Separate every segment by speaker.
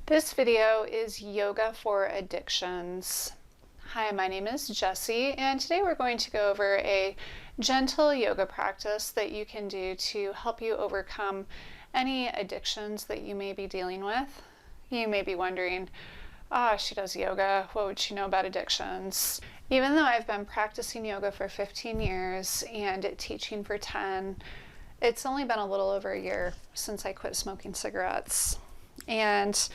Speaker 1: This video is yoga for addictions. Hi, my name is Jessie, and today we're going to go over a gentle yoga practice that you can do to help you overcome any addictions that you may be dealing with. You may be wondering, she does yoga, what would she know about addictions? Even though I've been practicing yoga for 15 years and teaching for 10, it's only been a little over a year since I quit smoking cigarettes. And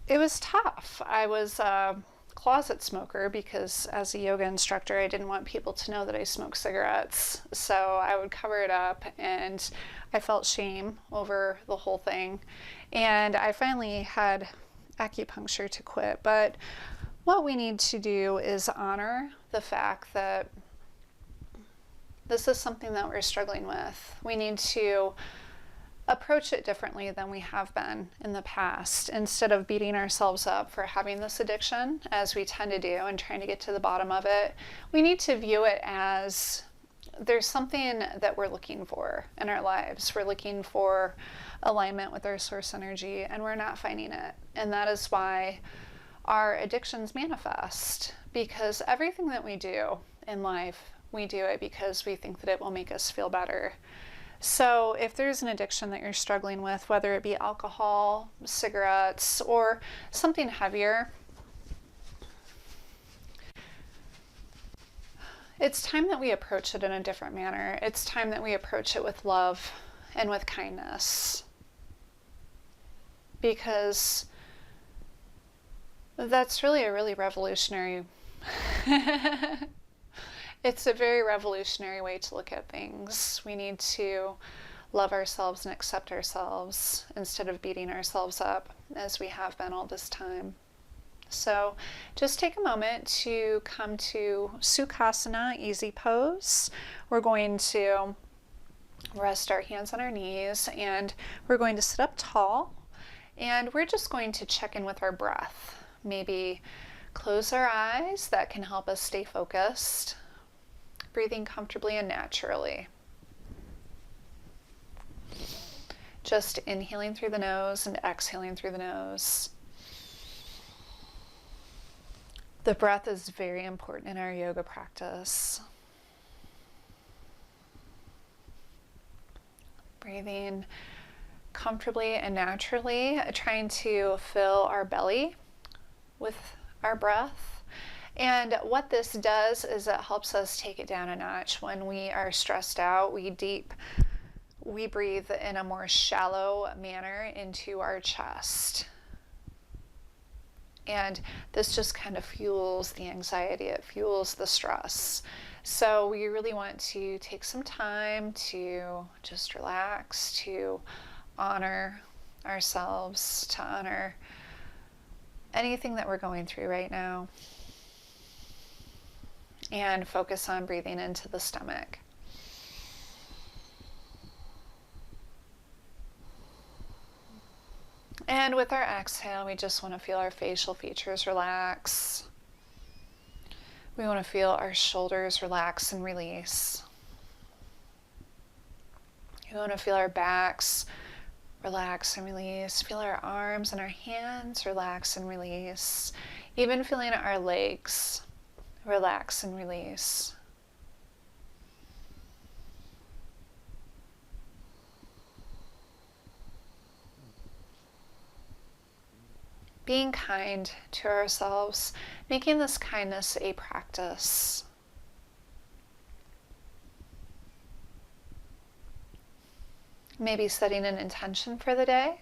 Speaker 1: it was tough. I was a closet smoker because as a yoga instructor, I didn't want people to know that I smoked cigarettes. So I would cover it up, and I felt shame over the whole thing. And I finally had acupuncture to quit. But what we need to do is honor the fact that this is something that we're struggling with. We need to approach it differently than we have been in the past. Instead of beating ourselves up for having this addiction, as we tend to do, and trying to get to the bottom of it, we need to view it as there's something that we're looking for in our lives. We're looking for alignment with our source energy, and we're not finding it. And that is why our addictions manifest, because everything that we do in life, we do it because we think that it will make us feel better. So if there's an addiction that you're struggling with, whether it be alcohol, cigarettes, or something heavier, it's time that we approach it in a different manner. It's time that we approach it with love and with kindness, because that's really a really revolutionary It's a very revolutionary way to look at things. We need to love ourselves and accept ourselves instead of beating ourselves up as we have been all this time. So just take a moment to come to Sukhasana, easy pose. We're going to rest our hands on our knees, and we're going to sit up tall, and we're just going to check in with our breath. Maybe close our eyes. That can help us stay focused. Breathing comfortably and naturally. Just inhaling through the nose and exhaling through the nose. The breath is very important in our yoga practice. Breathing comfortably and naturally, trying to fill our belly with our breath. And what this does is it helps us take it down a notch. When we are stressed out, we breathe in a more shallow manner into our chest. And this just kind of fuels the anxiety, it fuels the stress. So we really want to take some time to just relax, to honor ourselves, to honor anything that we're going through right now, and focus on breathing into the stomach. And with our exhale, we just want to feel our facial features relax. We want to feel our shoulders relax and release. We want to feel our backs relax and release. Feel our arms and our hands relax and release. Even feeling our legs relax and release. Being kind to ourselves, making this kindness a practice. Maybe setting an intention for the day,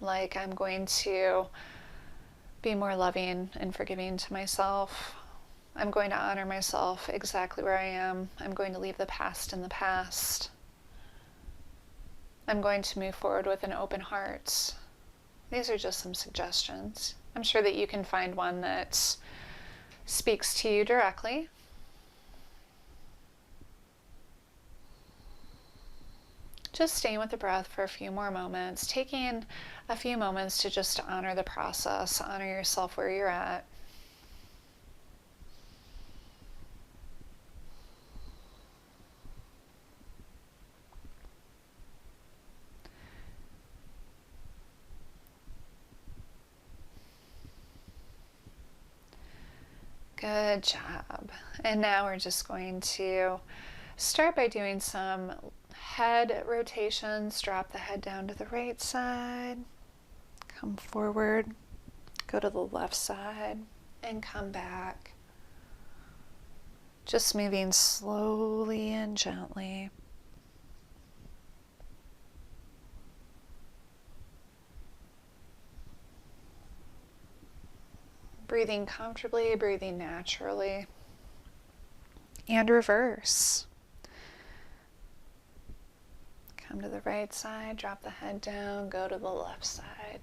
Speaker 1: like I'm going to be more loving and forgiving to myself. I'm going to honor myself exactly where I am. I'm going to leave the past in the past. I'm going to move forward with an open heart. These are just some suggestions. I'm sure that you can find one that speaks to you directly. Just staying with the breath for a few more moments, taking a few moments to just honor the process, honor yourself where you're at. Good job. And now we're just going to start by doing some head rotations. Drop the head down to the right side, come forward, go to the left side, and come back. Just moving slowly and gently. Breathing comfortably, breathing naturally. And reverse. Come to the right side, drop the head down, go to the left side.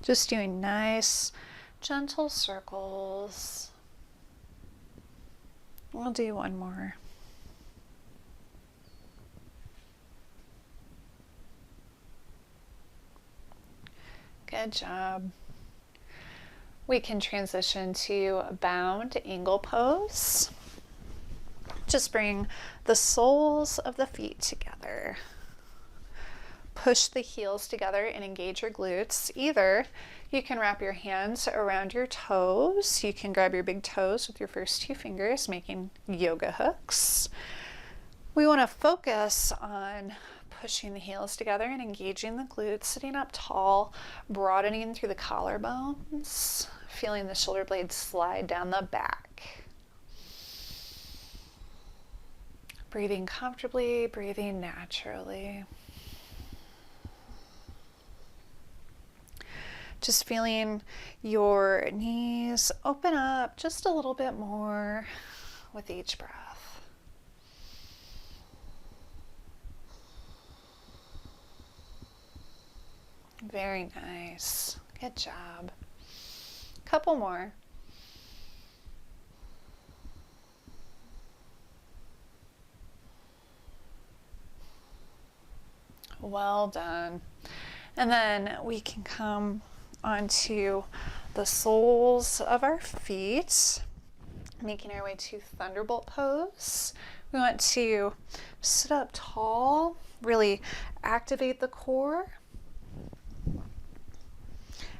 Speaker 1: Just doing nice, gentle circles. We'll do one more. Good job. We can transition to bound angle pose. Just bring the soles of the feet together. Push the heels together and engage your glutes. Either you can wrap your hands around your toes. You can grab your big toes with your first two fingers, making yoga hooks. We want to focus on pushing the heels together and engaging the glutes, sitting up tall, broadening through the collarbones, feeling the shoulder blades slide down the back. Breathing comfortably, breathing naturally. Just feeling your knees open up just a little bit more with each breath. Very nice. Good job. Couple more. Well done. And then we can come onto the soles of our feet, making our way to thunderbolt pose. We want to sit up tall, really activate the core.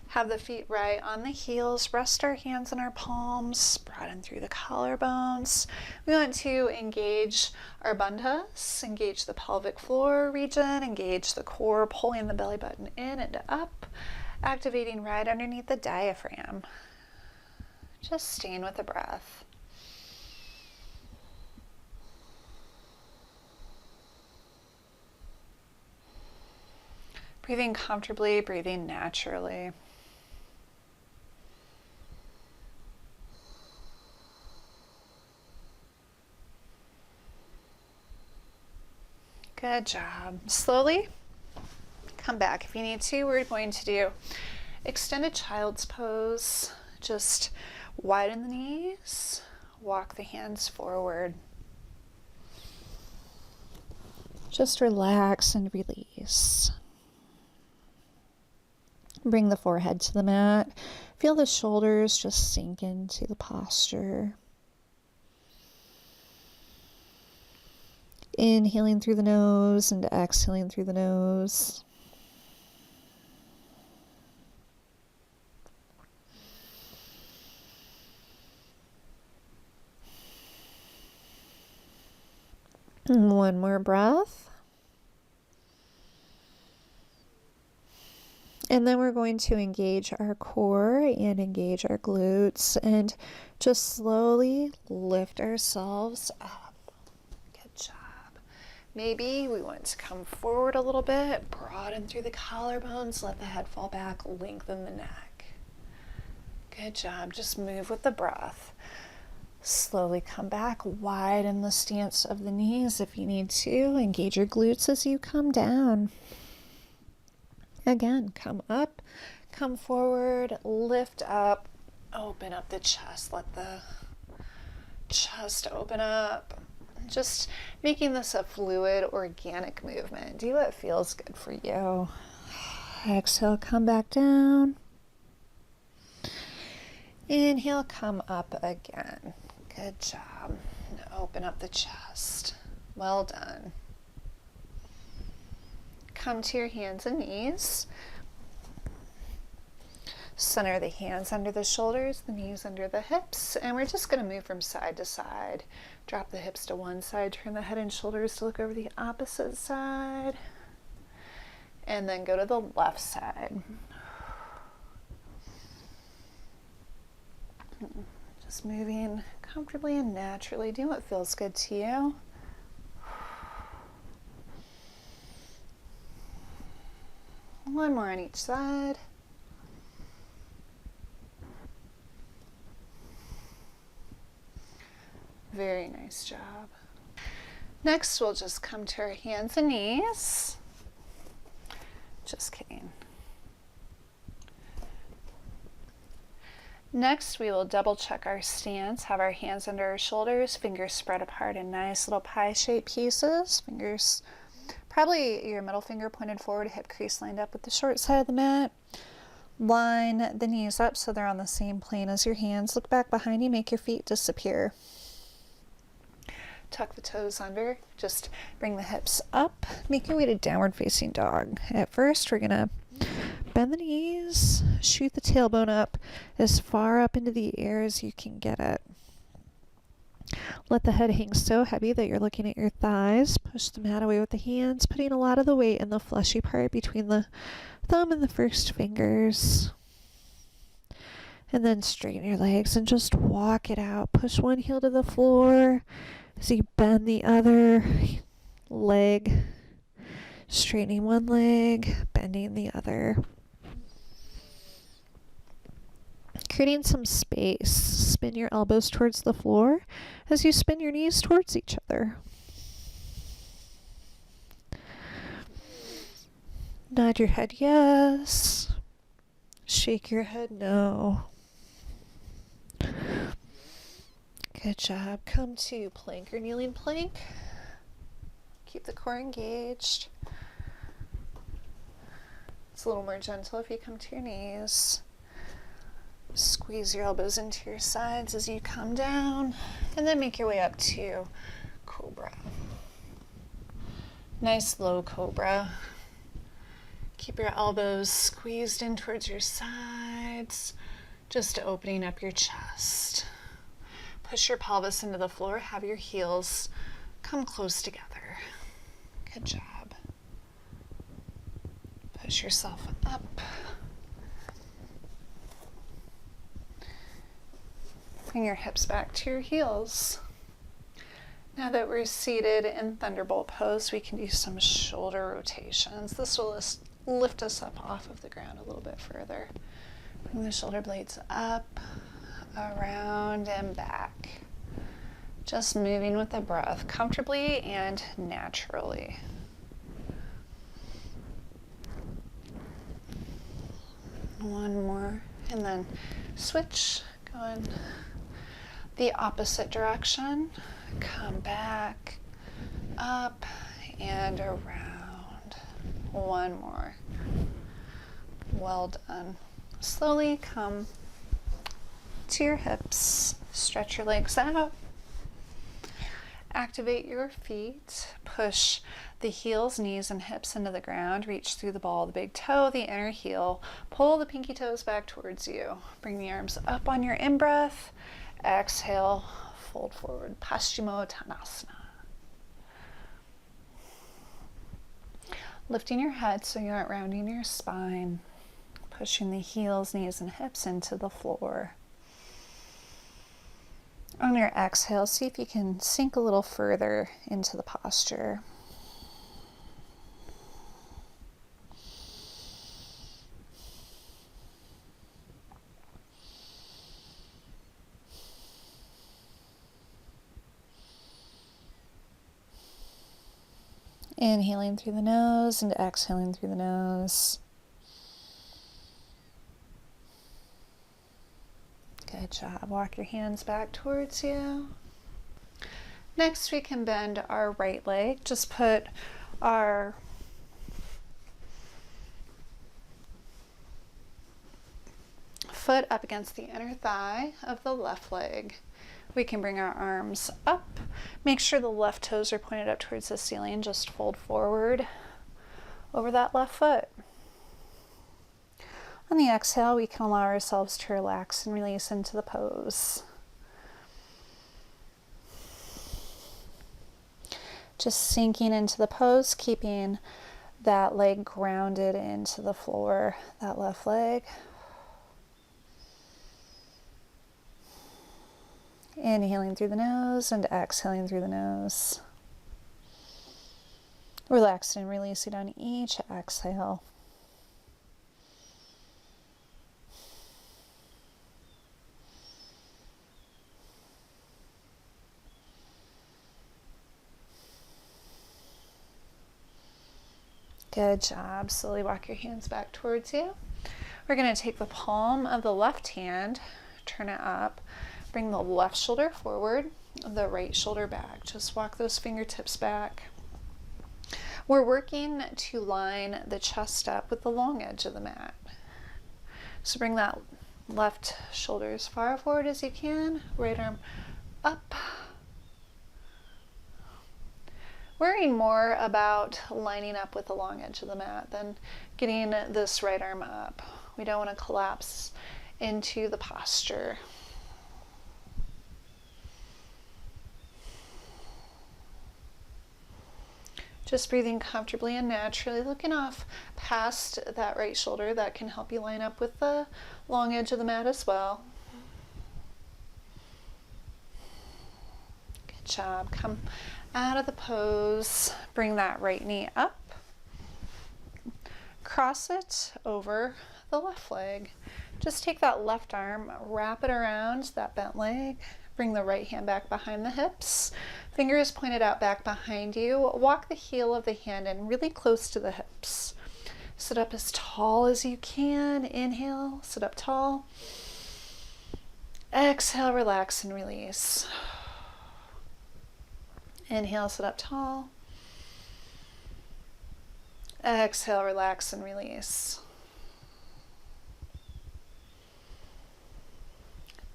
Speaker 1: Have the feet right on the heels, rest our hands in our palms, broaden through the collarbones. We want to engage our bandhas, engage the pelvic floor region, engage the core, pulling the belly button in and up, activating right underneath the diaphragm. Just staying with the breath. Breathing comfortably, breathing naturally. Good job. Slowly come back if you need to. We're going to do extended child's pose. Just widen the knees, walk the hands forward. Just relax and release. Bring the forehead to the mat. Feel the shoulders just sink into the posture. Inhaling through the nose and exhaling through the nose. And one more breath. And then we're going to engage our core and engage our glutes and just slowly lift ourselves up. Maybe we want to come forward a little bit, broaden through the collarbones, let the head fall back, lengthen the neck. Good job. Just move with the breath. Slowly come back, widen the stance of the knees if you need to. Engage your glutes as you come down. Again, come up, come forward, lift up, open up the chest. Let the chest open up. Just making this a fluid, organic movement. Do what feels good for you. Exhale, come back down. Inhale, come up again. Good job. Now open up the chest. Well done. Come to your hands and knees. Center the hands under the shoulders, the knees under the hips, and we're just going to move from side to side. Drop the hips to one side, turn the head and shoulders to look over the opposite side, and then go to the left side. Just moving comfortably and naturally. Do what feels good to you. One more on each side. Very nice job. Next, we'll just come to our hands and knees. Just kidding. Next, we will double check our stance. Have our hands under our shoulders, fingers spread apart in nice little pie-shaped pieces. Fingers, probably your middle finger pointed forward, hip crease lined up with the short side of the mat. Line the knees up so they're on the same plane as your hands. Look back behind you, make your feet disappear. Tuck the toes under, just bring the hips up, make your way to downward facing dog. At first, we're gonna bend the knees, shoot the tailbone up as far up into the air as you can get it. Let the head hang so heavy that you're looking at your thighs. Push the mat away with the hands, putting a lot of the weight in the fleshy part between the thumb and the first fingers. And then straighten your legs and just walk it out. Push one heel to the floor as you bend the other leg, straightening one leg, bending the other. Creating some space. Spin your elbows towards the floor as you spin your knees towards each other. Nod your head yes. Shake your head no. Good job. Come to plank or kneeling plank. Keep the core engaged. It's a little more gentle if you come to your knees. Squeeze your elbows into your sides as you come down, and then make your way up to cobra. Nice low cobra. Keep your elbows squeezed in towards your sides, just opening up your chest. Push your pelvis into the floor, have your heels come close together. Good job. Push yourself up. Bring your hips back to your heels. Now that we're seated in Thunderbolt pose, we can do some shoulder rotations. This will lift us up off of the ground a little bit further. Bring the shoulder blades up, around, and back. Just moving with the breath, comfortably and naturally. One more, and then switch, going the opposite direction. Come back, up, and around. One more. Well done. Slowly come to your hips. Stretch your legs out. Activate your feet. Push the heels, knees, and hips into the ground. Reach through the ball of the big toe, the inner heel. Pull the pinky toes back towards you. Bring the arms up on your in-breath. Exhale, fold forward. Paschimottanasana. Lifting your head so you aren't rounding your spine. Pushing the heels, knees, and hips into the floor. On your exhale, see if you can sink a little further into the posture. Inhaling through the nose and exhaling through the nose. Good job. Walk your hands back towards you. Next, we can bend our right leg. Just put our foot up against the inner thigh of the left leg. We can bring our arms up. Make sure the left toes are pointed up towards the ceiling. Just fold forward over that left foot. On the exhale, we can allow ourselves to relax and release into the pose. Just sinking into the pose, keeping that leg grounded into the floor, that left leg. Inhaling through the nose and exhaling through the nose. Relaxing and releasing on each exhale. Good job. Slowly walk your hands back towards you. We're going to take the palm of the left hand, turn it up, bring the left shoulder forward, the right shoulder back. Just walk those fingertips back. We're working to line the chest up with the long edge of the mat. So bring that left shoulder as far forward as you can, right arm up. Worrying more about lining up with the long edge of the mat than getting this right arm up. We don't want to collapse into the posture. Just breathing comfortably and naturally, looking off past that right shoulder. That can help you line up with the long edge of the mat as well. Good job. Come out of the pose, bring that right knee up, cross it over the left leg. Just take that left arm, wrap it around that bent leg, bring the right hand back behind the hips, fingers pointed out back behind you. Walk the heel of the hand in really close to the hips. Sit up as tall as you can. Inhale, sit up tall. Exhale, relax and release. Inhale, sit up tall. Exhale, relax and release.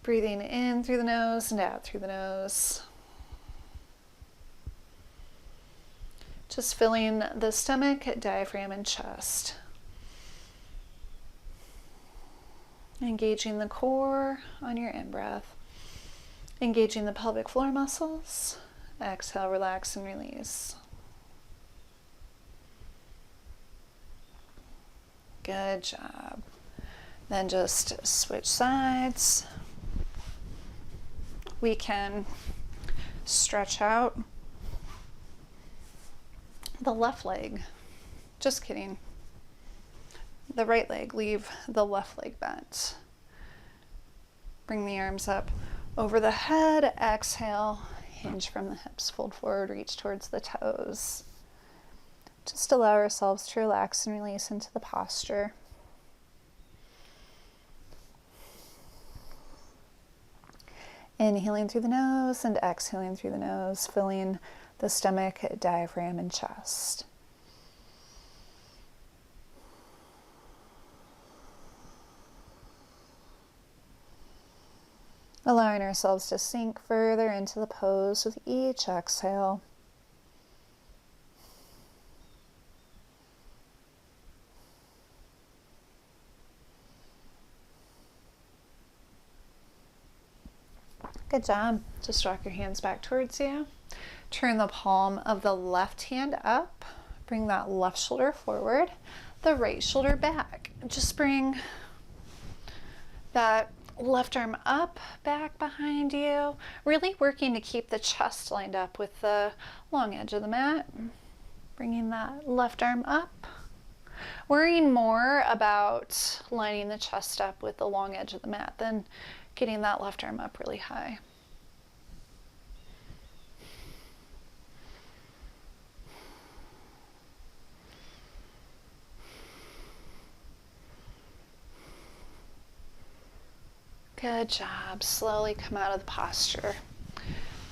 Speaker 1: Breathing in through the nose and out through the nose. Just filling the stomach, diaphragm, and chest. Engaging the core on your in-breath. Engaging the pelvic floor muscles. Exhale, relax and release. Good job. Then just switch sides. We can stretch out the left leg. Just kidding. The right leg, leave the left leg bent. Bring the arms up over the head. Exhale. Hinge from the hips, fold forward, reach towards the toes. Just allow ourselves to relax and release into the posture. Inhaling through the nose and exhaling through the nose, filling the stomach, diaphragm, and chest. Allowing ourselves to sink further into the pose with each exhale. Good job. Just rock your hands back towards you. Turn the palm of the left hand up. Bring that left shoulder forward, the right shoulder back. Just bring that left arm up, back behind you. Really working to keep the chest lined up with the long edge of the mat. Bringing that left arm up. Worrying more about lining the chest up with the long edge of the mat than getting that left arm up really high. Good job. Slowly come out of the posture.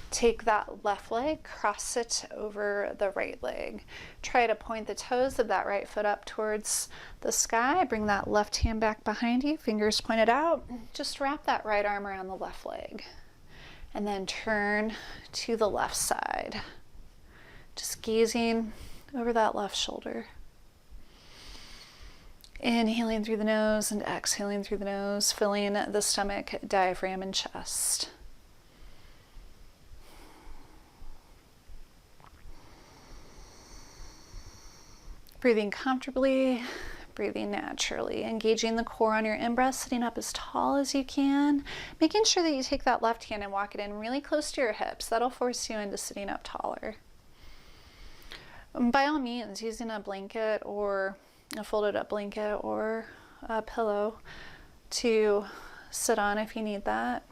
Speaker 1: Take that left leg, cross it over the right leg. Try to point the toes of that right foot up towards the sky. Bring that left hand back behind you, fingers pointed out. Just wrap that right arm around the left leg. And then turn to the left side. Just gazing over that left shoulder. Inhaling through the nose and exhaling through the nose, filling the stomach, diaphragm, and chest. Breathing comfortably, breathing naturally, engaging the core on your in-breath, sitting up as tall as you can, making sure that you take that left hand and walk it in really close to your hips. That'll force you into sitting up taller. By all means, using a blanket or a folded up blanket or a pillow to sit on if you need that.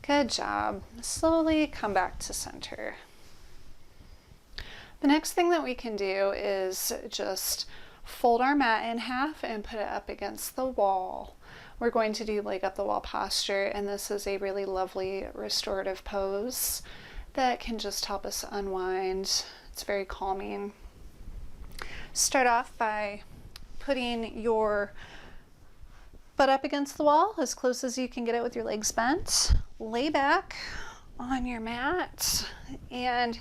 Speaker 1: Good job. Slowly come back to center. The next thing that we can do is just fold our mat in half and put it up against the wall. We're going to do leg up the wall posture, and this is a really lovely restorative pose that can just help us unwind. It's very calming. Start off by putting your butt up against the wall as close as you can get it with your legs bent. Lay back on your mat and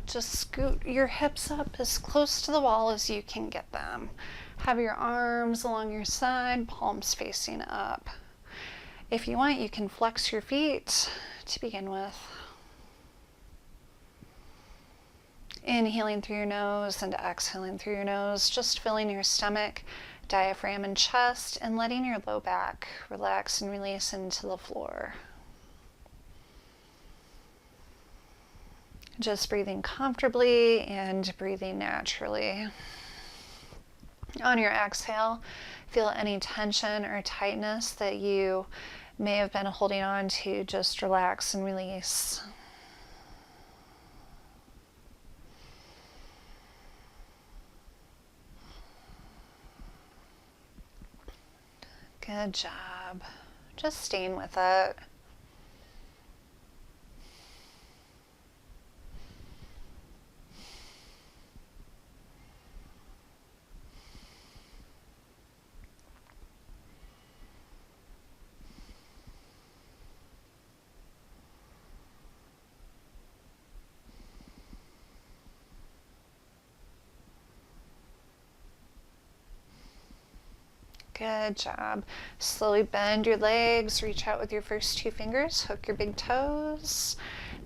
Speaker 1: just scoot your hips up as close to the wall as you can get them. Have your arms along your side, palms facing up. If you want, you can flex your feet to begin with. Inhaling through your nose and exhaling through your nose, just filling your stomach, diaphragm, and chest, and letting your low back relax and release into the floor. Just breathing comfortably and breathing naturally. On your exhale, feel any tension or tightness that you may have been holding on to. Just relax and release. Good job. Just staying with it. Good job. Slowly bend your legs, reach out with your first two fingers, hook your big toes.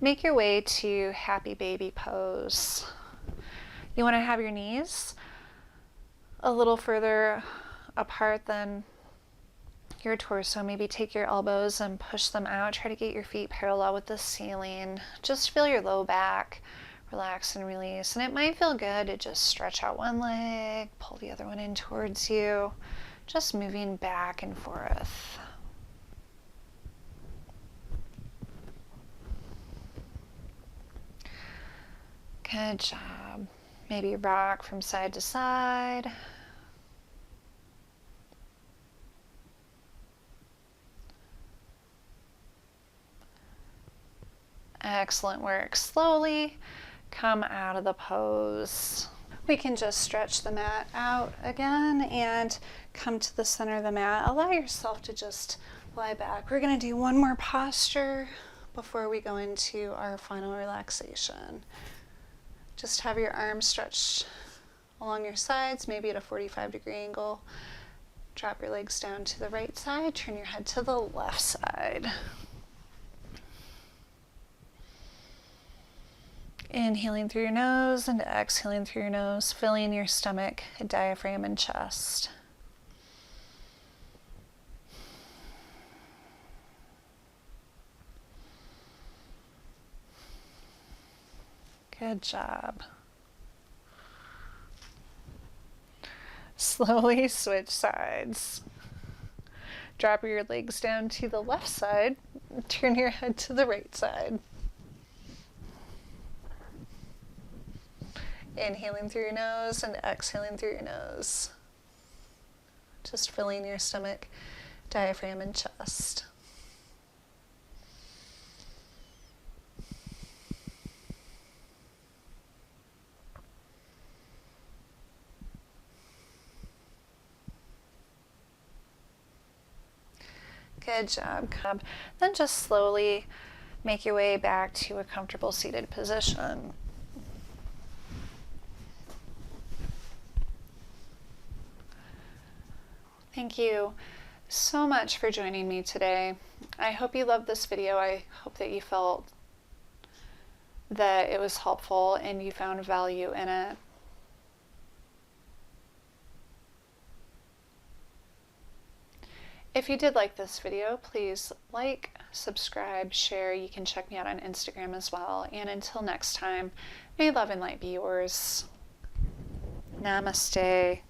Speaker 1: Make your way to happy baby pose. You want to have your knees a little further apart than your torso. Maybe take your elbows and push them out. Try to get your feet parallel with the ceiling. Just feel your low back relax and release. And it might feel good to just stretch out one leg, pull the other one in towards you. Just moving back and forth. Good job. Maybe rock from side to side. Excellent work. Slowly come out of the pose. We can just stretch the mat out again and come to the center of the mat. Allow yourself to just lie back. We're going to do one more posture before we go into our final relaxation. Just have your arms stretched along your sides, maybe at a 45-degree angle. Drop your legs down to the right side, turn your head to the left side. Inhaling through your nose and exhaling through your nose, filling your stomach, diaphragm, and chest. Good job. Slowly switch sides. Drop your legs down to the left side, turn your head to the right side. Inhaling through your nose and exhaling through your nose. Just filling your stomach, diaphragm, and chest. Good job. Then just slowly make your way back to a comfortable seated position. Thank you so much for joining me today. I hope you loved this video. I hope that you felt that it was helpful and you found value in it. If you did like this video, please like, subscribe, share. You can check me out on Instagram as well. And until next time, may love and light be yours. Namaste.